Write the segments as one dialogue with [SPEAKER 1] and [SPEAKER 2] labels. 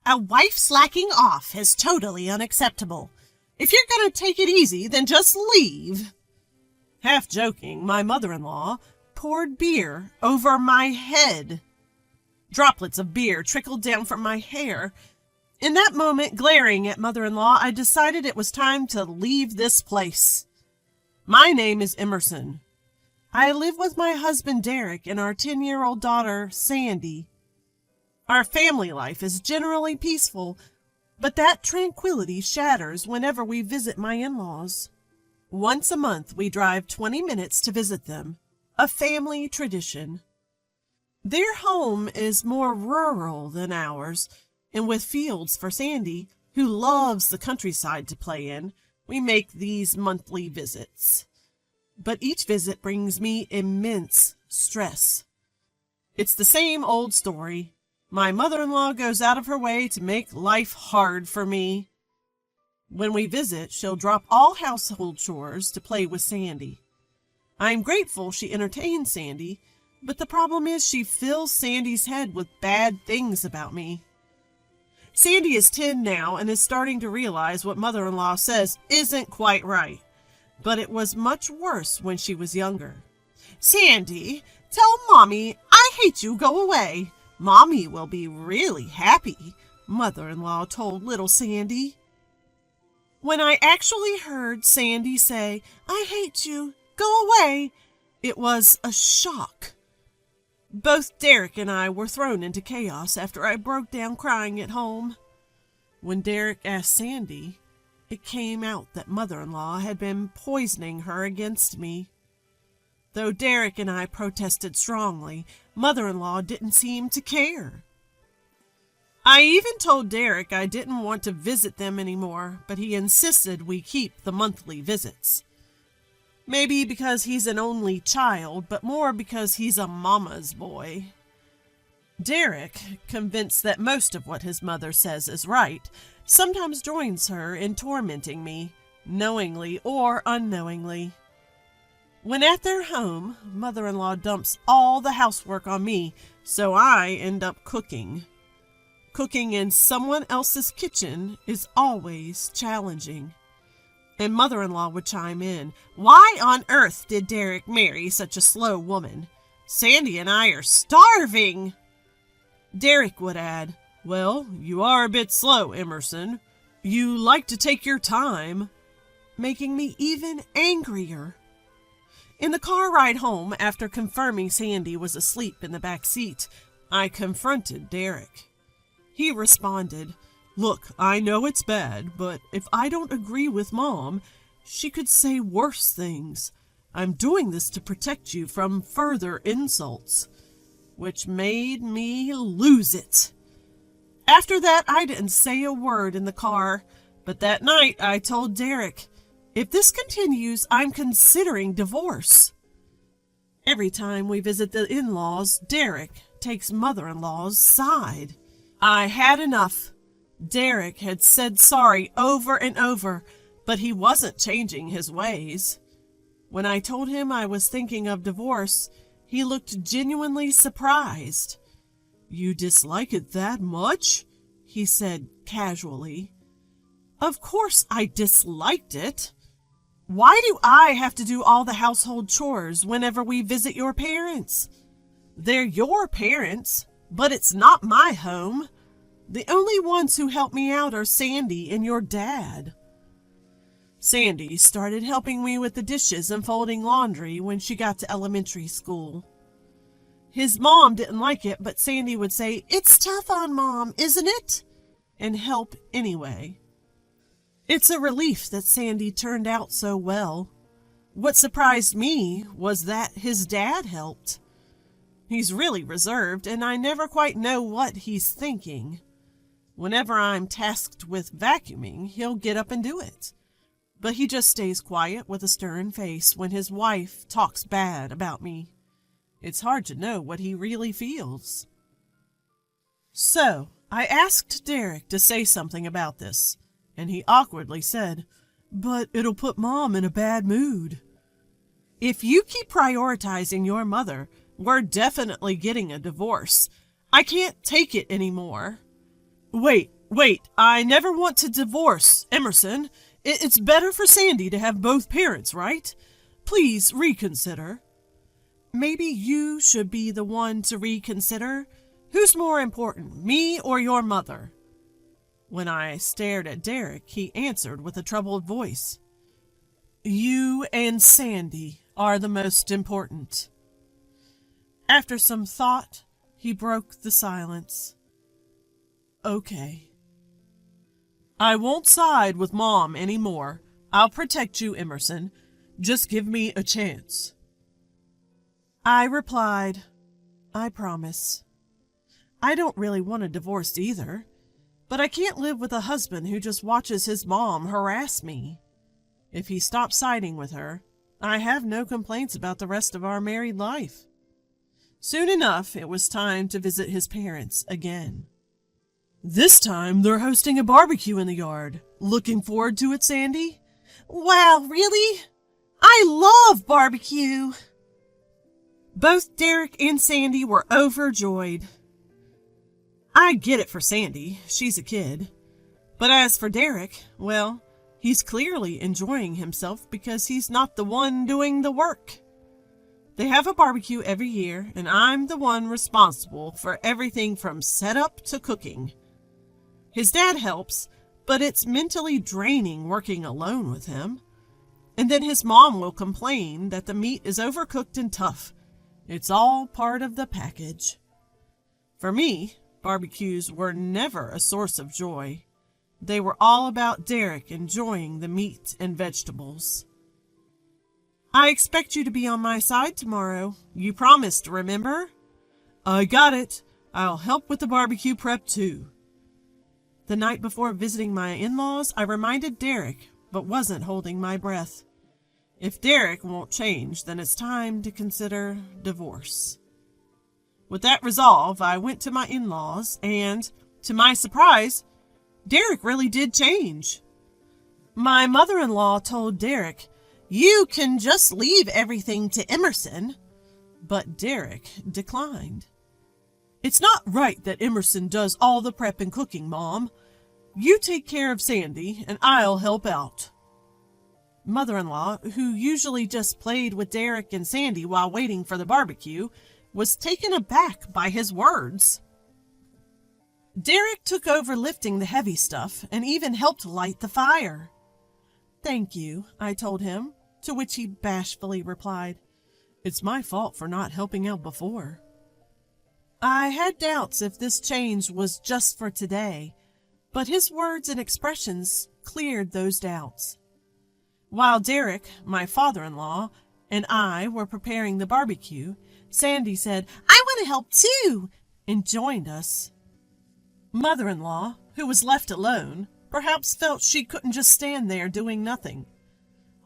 [SPEAKER 1] A wife slacking off is totally unacceptable. If you're going to take it easy, then just leave. Half joking, my mother-in-law poured beer over my head. Droplets of beer trickled down from my hair. In that moment, glaring at mother-in-law, I decided it was time to leave this place. My name is Emerson. I live with my husband Derek and our 10-year-old daughter Sandy. Our family life is generally peaceful, but that tranquility shatters whenever we visit my in-laws. Once a month, we drive 20 minutes to visit them, a family tradition. Their home is more rural than ours, and with fields for Sandy, who loves the countryside to play in, we make these monthly visits. But each visit brings me immense stress. It's the same old story. My mother-in-law goes out of her way to make life hard for me. When we visit, she'll drop all household chores to play with Sandy. I'm grateful she entertains Sandy, but the problem is she fills Sandy's head with bad things about me. Sandy is 10 now and is starting to realize what mother-in-law says isn't quite right, but it was much worse when she was younger. Sandy, tell Mommy I hate you, go away. Mommy will be really happy, mother-in-law told little Sandy. When I actually heard Sandy say, I hate you, go away, it was a shock. Both Derek and I were thrown into chaos after I broke down crying at home. When Derek asked Sandy, it came out that mother-in-law had been poisoning her against me. Though Derek and I protested strongly, mother-in-law didn't seem to care. I even told Derek I didn't want to visit them anymore, but he insisted we keep the monthly visits. Maybe because he's an only child, but more because he's a mama's boy. Derek, convinced that most of what his mother says is right, sometimes joins her in tormenting me, knowingly or unknowingly. When at their home, mother-in-law dumps all the housework on me, so I end up cooking. Cooking in someone else's kitchen is always challenging. And mother-in-law would chime in, why on earth did Derek marry such a slow woman? Sandy and I are starving. Derek would add, well, you are a bit slow, Emerson. You like to take your time, making me even angrier. In the car ride home, after confirming Sandy was asleep in the back seat, I confronted Derek. He responded, look, I know it's bad, but if I don't agree with Mom, she could say worse things. I'm doing this to protect you from further insults, which made me lose it. After that, I didn't say a word in the car, but that night I told Derek, if this continues, I'm considering divorce. Every time we visit the in-laws, Derek takes mother-in-law's side. I had enough. Derek had said sorry over and over, but he wasn't changing his ways. When I told him I was thinking of divorce, he looked genuinely surprised. You dislike it that much? He said casually. Of course I disliked it. Why do I have to do all the household chores whenever we visit your parents? They're your parents, but it's not my home. The only ones who help me out are Sandy and your dad. Sandy started helping me with the dishes and folding laundry when she got to elementary school. His mom didn't like it, but Sandy would say, it's tough on Mom, isn't it? And help anyway. It's a relief that Sandy turned out so well. What surprised me was that his dad helped. He's really reserved, and I never quite know what he's thinking. Whenever I'm tasked with vacuuming, he'll get up and do it. But he just stays quiet with a stern face when his wife talks bad about me. It's hard to know what he really feels. So, I asked Derek to say something about this, and he awkwardly said, but it'll put Mom in a bad mood. If you keep prioritizing your mother, we're definitely getting a divorce. I can't take it anymore. Wait, Wait, I never want to divorce, Emerson. It's better for Sandy to have both parents, right? Please reconsider. Maybe you should be the one to reconsider. Who's more important, me or your mother? When I stared at Derek, he answered with a troubled voice. You and Sandy are the most important. After some thought, he broke the silence. Okay. I won't side with Mom anymore. I'll protect you, Emerson. Just give me a chance. I replied, I promise. I don't really want a divorce either, but I can't live with a husband who just watches his mom harass me. If he stops siding with her, I have no complaints about the rest of our married life. Soon enough, it was time to visit his parents again. This time, they're hosting a barbecue in the yard. Looking forward to it, Sandy? Wow, really? I love barbecue! Both Derek and Sandy were overjoyed. I get it for Sandy. She's a kid. But as for Derek, well, he's clearly enjoying himself because he's not the one doing the work. They have a barbecue every year, and I'm the one responsible for everything from setup to cooking. His dad helps, but it's mentally draining working alone with him. And then his mom will complain that the meat is overcooked and tough. It's all part of the package. For me, barbecues were never a source of joy. They were all about Derek enjoying the meat and vegetables. I expect you to be on my side tomorrow. You promised, remember? I got it. I'll help with the barbecue prep too. The night before visiting my in-laws, I reminded Derek, but wasn't holding my breath. If Derek won't change, then it's time to consider divorce. With that resolve, I went to my in-laws, and, to my surprise, Derek really did change. My mother-in-law told Derek, "You can just leave everything to Emerson," but Derek declined. "It's not right that Emerson does all the prep and cooking, Mom. You take care of Sandy, and I'll help out." Mother-in-law, who usually just played with Derek and Sandy while waiting for the barbecue, was taken aback by his words. Derek took over lifting the heavy stuff and even helped light the fire. "Thank you," I told him, to which he bashfully replied, "It's my fault for not helping out before." I had doubts if this change was just for today, but his words and expressions cleared those doubts. While Derek, my father-in-law, and I were preparing the barbecue, Sandy said, "I want to help too," and joined us. Mother-in-law, who was left alone, perhaps felt she couldn't just stand there doing nothing.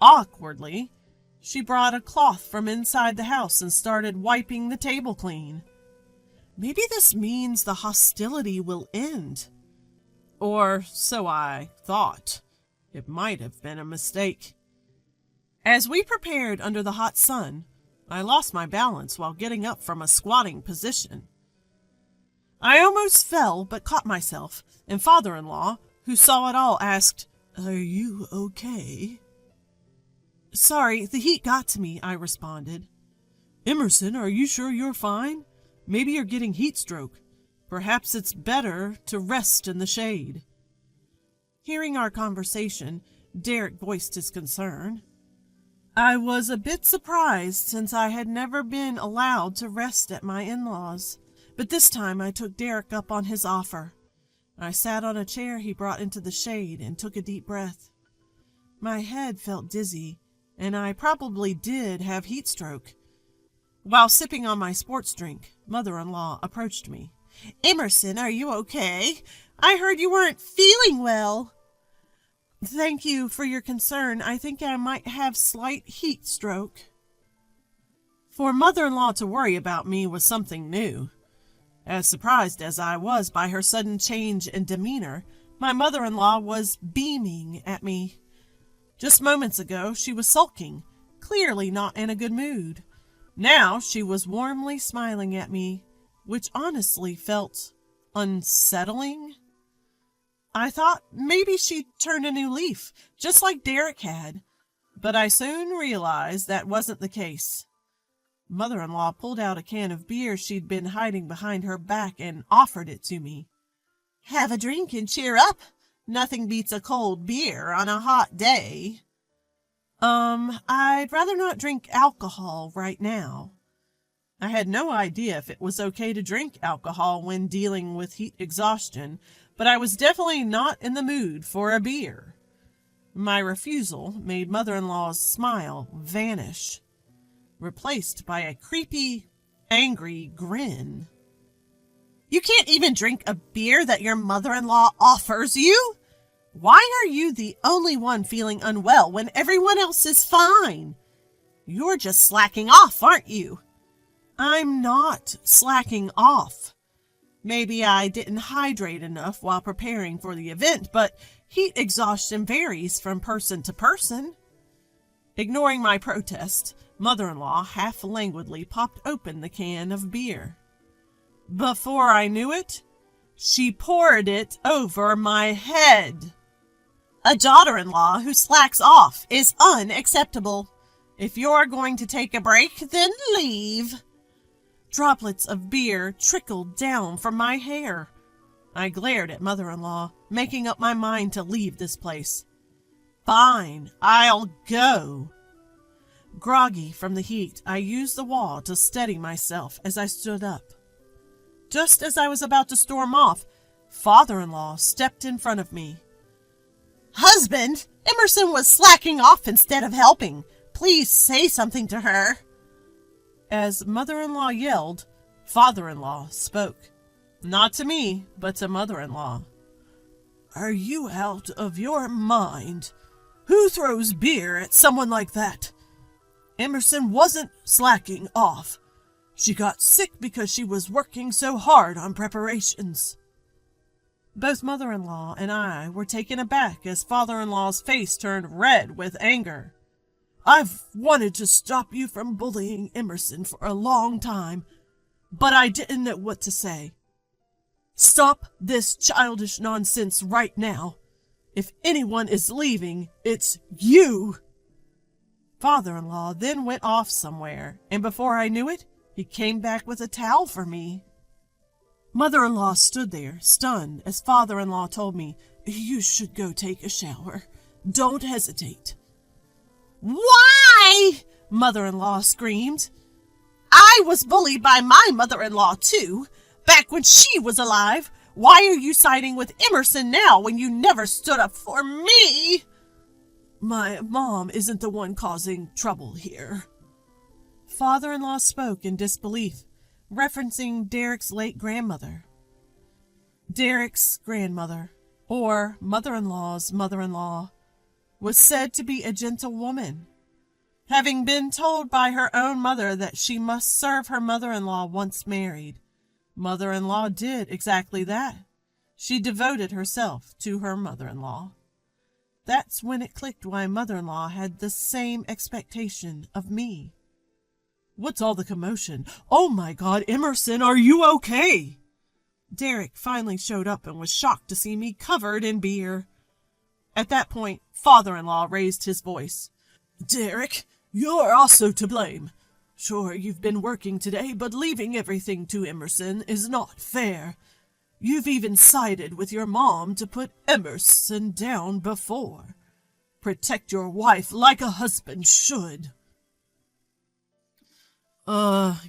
[SPEAKER 1] Awkwardly, she brought a cloth from inside the house and started wiping the table clean. Maybe this means the hostility will end. Or so I thought. It might have been a mistake. As we prepared under the hot sun, I lost my balance while getting up from a squatting position. I almost fell, but caught myself, and father-in-law, who saw it all, asked, "Are you okay?" "Sorry, the heat got to me," I responded. "Emerson, are you sure you're fine? Maybe you're getting heat stroke. Perhaps it's better to rest in the shade." Hearing our conversation, Derek voiced his concern. I was a bit surprised since I had never been allowed to rest at my in-laws, but this time I took Derek up on his offer. I sat on a chair he brought into the shade and took a deep breath. My head felt dizzy, and I probably did have heat stroke. While sipping on my sports drink, mother-in-law approached me. "Emerson, are you okay? I heard you weren't feeling well." "Thank you for your concern. I think I might have slight heat stroke." For mother-in-law to worry about me was something new. As surprised as I was by her sudden change in demeanor, my mother-in-law was beaming at me. Just moments ago, she was sulking, clearly not in a good mood. Now she was warmly smiling at me, which honestly felt unsettling. I thought maybe she'd turned a new leaf, just like Derek had. But I soon realized that wasn't the case. Mother-in-law pulled out a can of beer she'd been hiding behind her back and offered it to me. Have a drink and cheer up. Nothing beats a cold beer on a hot day. I'd rather not drink alcohol right now. I had no idea if it was okay to drink alcohol when dealing with heat exhaustion, but I was definitely not in the mood for a beer. My refusal made Mother-in-law's smile vanish, replaced by a creepy, angry grin. You can't even drink a beer that your mother-in-law offers you? Why are you the only one feeling unwell when everyone else is fine? You're just slacking off, aren't you? I'm not slacking off. Maybe I didn't hydrate enough while preparing for the event, but heat exhaustion varies from person to person. Ignoring my protest, Mother-in-law half languidly popped open the can of beer. Before I knew it, she poured it over my head. A daughter-in-law who slacks off is unacceptable. If you're going to take a break, then leave. Droplets of beer trickled down from my hair. I glared at Mother-in-law, making up my mind to leave this place. Fine, I'll go. Groggy from the heat, I used the wall to steady myself as I stood up. Just as I was about to storm off, Father-in-law stepped in front of me. Husband, Emerson was slacking off instead of helping. Please say something to her. As Mother-in-law yelled, Father-in-law spoke. Not to me, but to Mother-in-law. Are you out of your mind? Who throws beer at someone like that? Emerson wasn't slacking off. She got sick because she was working so hard on preparations. Both Mother-in-law and I were taken aback as Father-in-law's face turned red with anger. I've wanted to stop you from bullying Emerson for a long time, but I didn't know what to say. Stop this childish nonsense right now. If anyone is leaving, it's you. Father-in-law then went off somewhere, and before I knew it, he came back with a towel for me. Mother-in-law stood there, stunned, as Father-in-law told me, You should go take a shower. Don't hesitate. Why? Mother-in-law screamed. I was bullied by my mother-in-law, too, back when she was alive. Why are you siding with Emerson now when you never stood up for me? My mom isn't the one causing trouble here. Father-in-law spoke in disbelief, referencing Derek's late grandmother. Derek's grandmother, or mother-in-law's mother-in-law, was said to be a gentle woman. Having been told by her own mother that she must serve her mother-in-law once married, mother-in-law did exactly that. She devoted herself to her mother-in-law. That's when it clicked why mother-in-law had the same expectation of me. What's all the commotion? Oh my God, Emerson, are you okay? Derek finally showed up and was shocked to see me covered in beer. At that point, Father-in-law raised his voice. Derek, you're also to blame. Sure, you've been working today, but leaving everything to Emerson is not fair. You've even sided with your mom to put Emerson down before. Protect your wife like a husband should.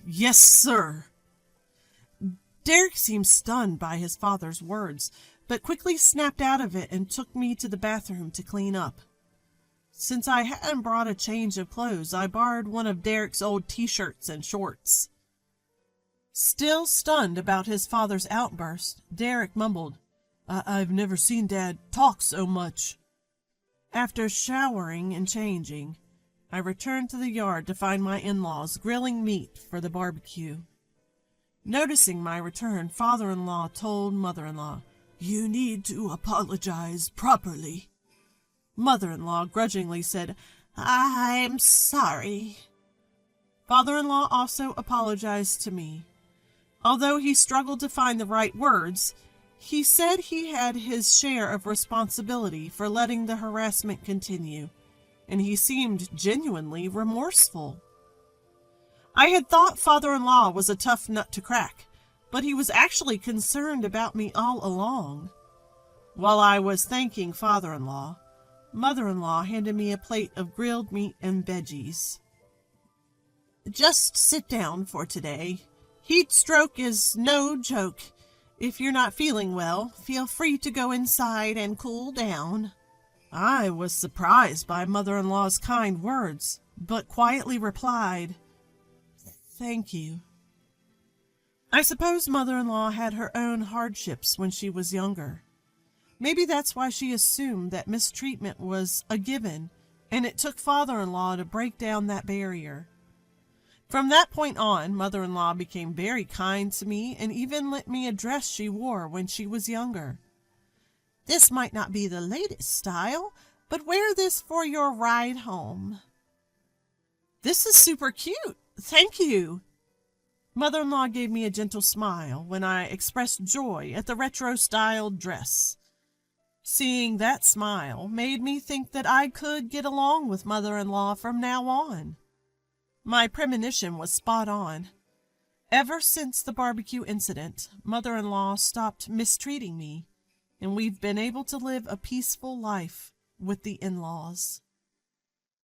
[SPEAKER 1] Yes, sir. Derek seemed stunned by his father's words, but quickly snapped out of it and took me to the bathroom to clean up. Since I hadn't brought a change of clothes, I borrowed one of Derek's old t-shirts and shorts. Still stunned about his father's outburst, Derek mumbled, I've never seen Dad talk so much. After showering and changing, I returned to the yard to find my in-laws grilling meat for the barbecue. Noticing my return, Father-in-law told Mother-in-law, You need to apologize properly. Mother-in-law grudgingly said, I'm sorry. Father-in-law also apologized to me. Although he struggled to find the right words, He said he had his share of responsibility for letting the harassment continue, and he seemed genuinely remorseful. I had thought father-in-law was a tough nut to crack, but he was actually concerned about me all along. While I was thanking father-in-law, mother-in-law handed me a plate of grilled meat and veggies. Just sit down for today. Heat stroke is no joke. If you're not feeling well, feel free to go inside and cool down. I was surprised by mother-in-law's kind words, but quietly replied, "Thank you." I suppose mother-in-law had her own hardships when she was younger. Maybe that's why she assumed that mistreatment was a given, and it took father-in-law to break down that barrier. From that point on, mother-in-law became very kind to me and even lent me a dress she wore when she was younger. "This might not be the latest style, but wear this for your ride home." "This is super cute. Thank you." Mother-in-law gave me a gentle smile when I expressed joy at the retro-styled dress. Seeing that smile made me think that I could get along with mother-in-law from now on. My premonition was spot on. Ever since the barbecue incident, mother-in-law stopped mistreating me, and we've been able to live a peaceful life with the in-laws.